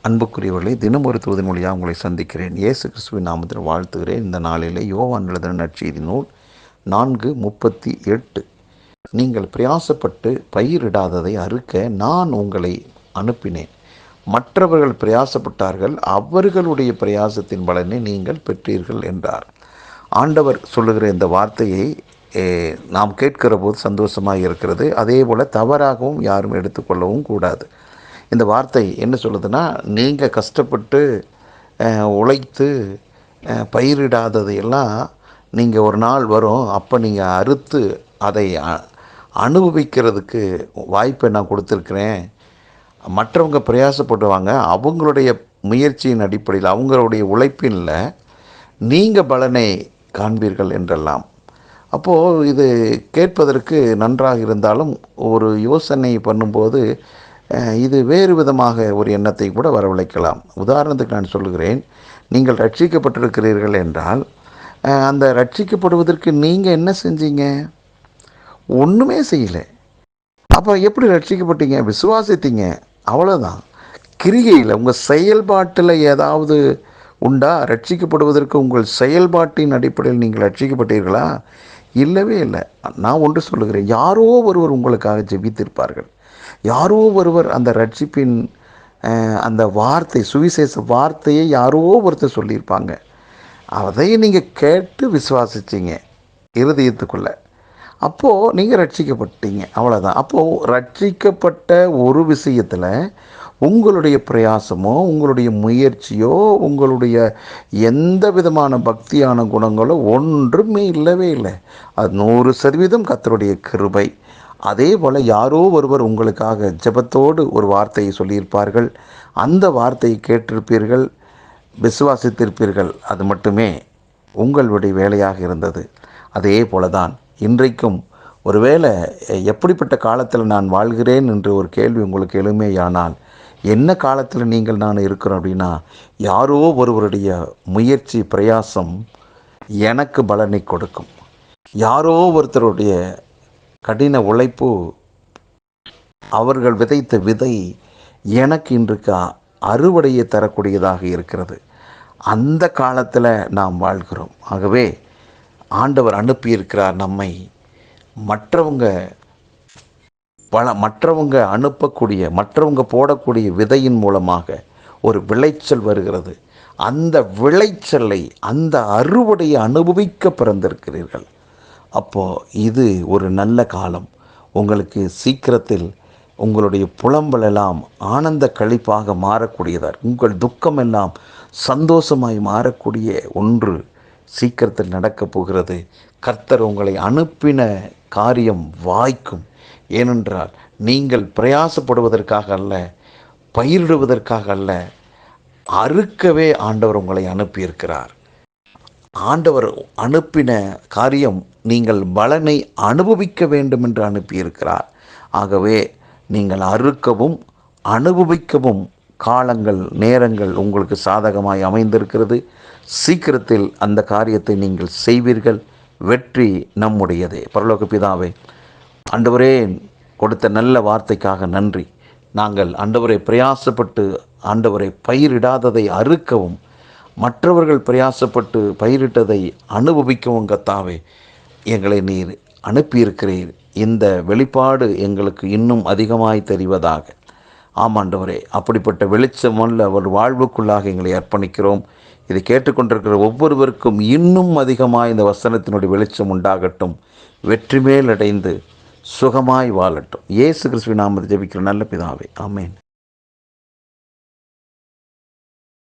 அன்புக்குரியவர்களே, தினம் ஒரு தூதன் மொழியாக உங்களை சந்திக்கிறேன். இயேசு கிறிஸ்துவின் நாமத்தில் வாழ்த்துகிறேன். இந்த நாளிலே யோவான் எழுதின நற்செய்தி நூல் 4:38. நீங்கள் பிரயாசப்பட்டு பயிரிடாததை அறுக்க நான் உங்களை அனுப்பினேன். மற்றவர்கள் பிரயாசப்பட்டார்கள், அவர்களுடைய பிரயாசத்தின் பலனை நீங்கள் பெற்றீர்கள் என்றார். ஆண்டவர் சொல்லுகிற இந்த வார்த்தையை நாம் கேட்கிற போது சந்தோஷமாக இருக்கிறது. அதே போல் தவறாகவும் யாரும் எடுத்துக்கொள்ளவும் கூடாது. இந்த வார்த்தை என்ன சொல்லுதுன்னா, நீங்கள் கஷ்டப்பட்டு உழைத்து பயிரிடாததையெல்லாம் நீங்கள் ஒரு நாள் வரும், அப்போ நீங்கள் அறுத்து அதை அனுபவிக்கிறதுக்கு வாய்ப்பை நான் கொடுத்துருக்குறேன். மற்றவங்க பிரயாசப்படுவாங்க, அவங்களுடைய முயற்சியின் அடிப்படையில், அவங்களுடைய உழைப்பினில் நீங்கள் பலனை காண்பீர்கள் என்றெல்லாம். அப்போது இது கேட்பதற்கு நன்றாக இருந்தாலும் ஒரு யோசனை பண்ணும்போது இது வேறு விதமாக ஒரு எண்ணத்தை கூட வரவழைக்கலாம். உதாரணத்துக்கு நான் சொல்லுகிறேன், நீங்கள் ரட்சிக்கப்பட்டிருக்கிறீர்கள் என்றால் அந்த ரட்சிக்கப்படுவதற்கு நீங்கள் என்ன செஞ்சீங்க? ஒன்றுமே செய்யலை. அப்போ எப்படி ரட்சிக்கப்பட்டீங்க? விசுவாசித்தீங்க, அவ்வளோதான். கிரிகையில் உங்கள் செயல்பாட்டில் ஏதாவது உண்டா? ரட்சிக்கப்படுவதற்கு உங்கள் செயல்பாட்டின் அடிப்படையில் நீங்கள் ரட்சிக்கப்பட்டீர்களா? இல்லவே இல்லை. நான் ஒன்று சொல்லுகிறேன், யாரோ ஒருவர் உங்களுக்காக ஜெபித்திருப்பார்கள். யாரோ ஒருவர் அந்த ரட்சிப்பின் அந்த வார்த்தை, சுவிசேஷ வார்த்தையை யாரோ ஒருத்தர் சொல்லியிருப்பாங்க. அதை நீங்கள் கேட்டு விசுவாசிச்சிங்க இருதயத்துக்குள்ளே. அப்போது நீங்கள் ரட்சிக்கப்பட்டீங்க, அவ்வளோதான். அப்போது ரட்சிக்கப்பட்ட ஒரு விஷயத்தில் உங்களுடைய பிரயாசமோ, உங்களுடைய முயற்சியோ, உங்களுடைய எந்த விதமான பக்தியான குணங்களோ ஒன்றுமே இல்லவே இல்லை. அது 100% கர்த்தருடைய கிருபை. அதே போல் யாரோ ஒருவர் உங்களுக்காக ஜெபத்தோடு ஒரு வார்த்தையை சொல்லியிருப்பார்கள். அந்த வார்த்தையை கேட்டிருப்பீர்கள், விசுவாசித்திருப்பீர்கள். அது மட்டுமே உங்களுடைய வேலையாக இருந்தது. அதே போல தான் இன்றைக்கும் ஒருவேளை எப்படிப்பட்ட காலத்தில் நான் வாழ்கிறேன் என்று ஒரு கேள்வி உங்களுக்கு எழுமையானால், என்ன காலத்தில் நான் இருக்கிறோம் அப்படின்னா, யாரோ ஒருவருடைய முயற்சி பிரயாசம் எனக்கு பலனை கொடுக்கும். யாரோ ஒருத்தருடைய கடின உழைப்பு, அவர்கள் விதைத்த விதை எனக்கு இன்றைக்கு அறுவடையை தரக்கூடியதாக இருக்கிறது. அந்த காலத்தில் நாம் வாழ்கிறோம். ஆகவே ஆண்டவர் அனுப்பியிருக்கிறார் நம்மை. மற்றவங்க அனுப்பக்கூடிய, மற்றவங்க போடக்கூடிய விதையின் மூலமாக ஒரு விளைச்சல் வருகிறது. அந்த விளைச்சலை, அந்த அறுவடையை அனுபவிக்க பிறந்திருக்கிறீர்கள். அப்போது இது ஒரு நல்ல காலம். உங்களுக்கு சீக்கிரத்தில் உங்களுடைய புலம்பலெல்லாம் ஆனந்த களிப்பாக மாறக்கூடியதார், உங்கள் துக்கமெல்லாம் சந்தோஷமாய் மாறக்கூடிய ஒன்று சீக்கிரத்தில் நடக்கப் போகிறது. கர்த்தர் உங்களை அனுப்பின காரியம் வாய்க்கும். ஏனென்றால் நீங்கள் பிரயாசப்படுவதற்காக அல்ல, பயிரிடுவதற்காக அல்ல, அறுக்கவே ஆண்டவர் உங்களை அனுப்பியிருக்கிறார். ஆண்டவர் அனுப்பின காரியம் நீங்கள் பலனை அனுபவிக்க வேண்டும் என்று அனுப்பியிருக்கிறார். ஆகவே நீங்கள் அறுக்கவும் அனுபவிக்கவும் காலங்கள், நேரங்கள் உங்களுக்கு சாதகமாய் அமைந்திருக்கிறது. சீக்கிரத்தில் அந்த காரியத்தை நீங்கள் செய்வீர்கள். வெற்றி நம்முடையதே. பரலோக பிதாவே, ஆண்டவரே கொடுத்த நல்ல வார்த்தைக்காக நன்றி. நாங்கள் ஆண்டவரை பிரயாசப்பட்டு ஆண்டவரை பயிரிடாததை அறுக்கவும், மற்றவர்கள் பிரயாசப்பட்டு பயிரிட்டதை அனுபவிக்கவும் கர்த்தாவே எங்களை நீர் அனுப்பியிருக்கிறீர். இந்த வெளிப்பாடு எங்களுக்கு இன்னும் அதிகமாய் தெரிவதாக. ஆமாண்டவரே, அப்படிப்பட்ட வெளிச்சமுள்ள ஒரு வாழ்வுக்குள்ளாக எங்களை அர்ப்பணிக்கிறோம். இதை கேட்டுக்கொண்டிருக்கிற ஒவ்வொருவருக்கும் இன்னும் அதிகமாக இந்த வசனத்தினுடைய வெளிச்சம் உண்டாகட்டும். வெற்றி மேல் அடைந்து சுகமாய் வாழட்டும். இயேசு கிறிஸ்துவின் நாமத்தில் ஜெபிக்கிற நல்ல பிதாவே, ஆமென்.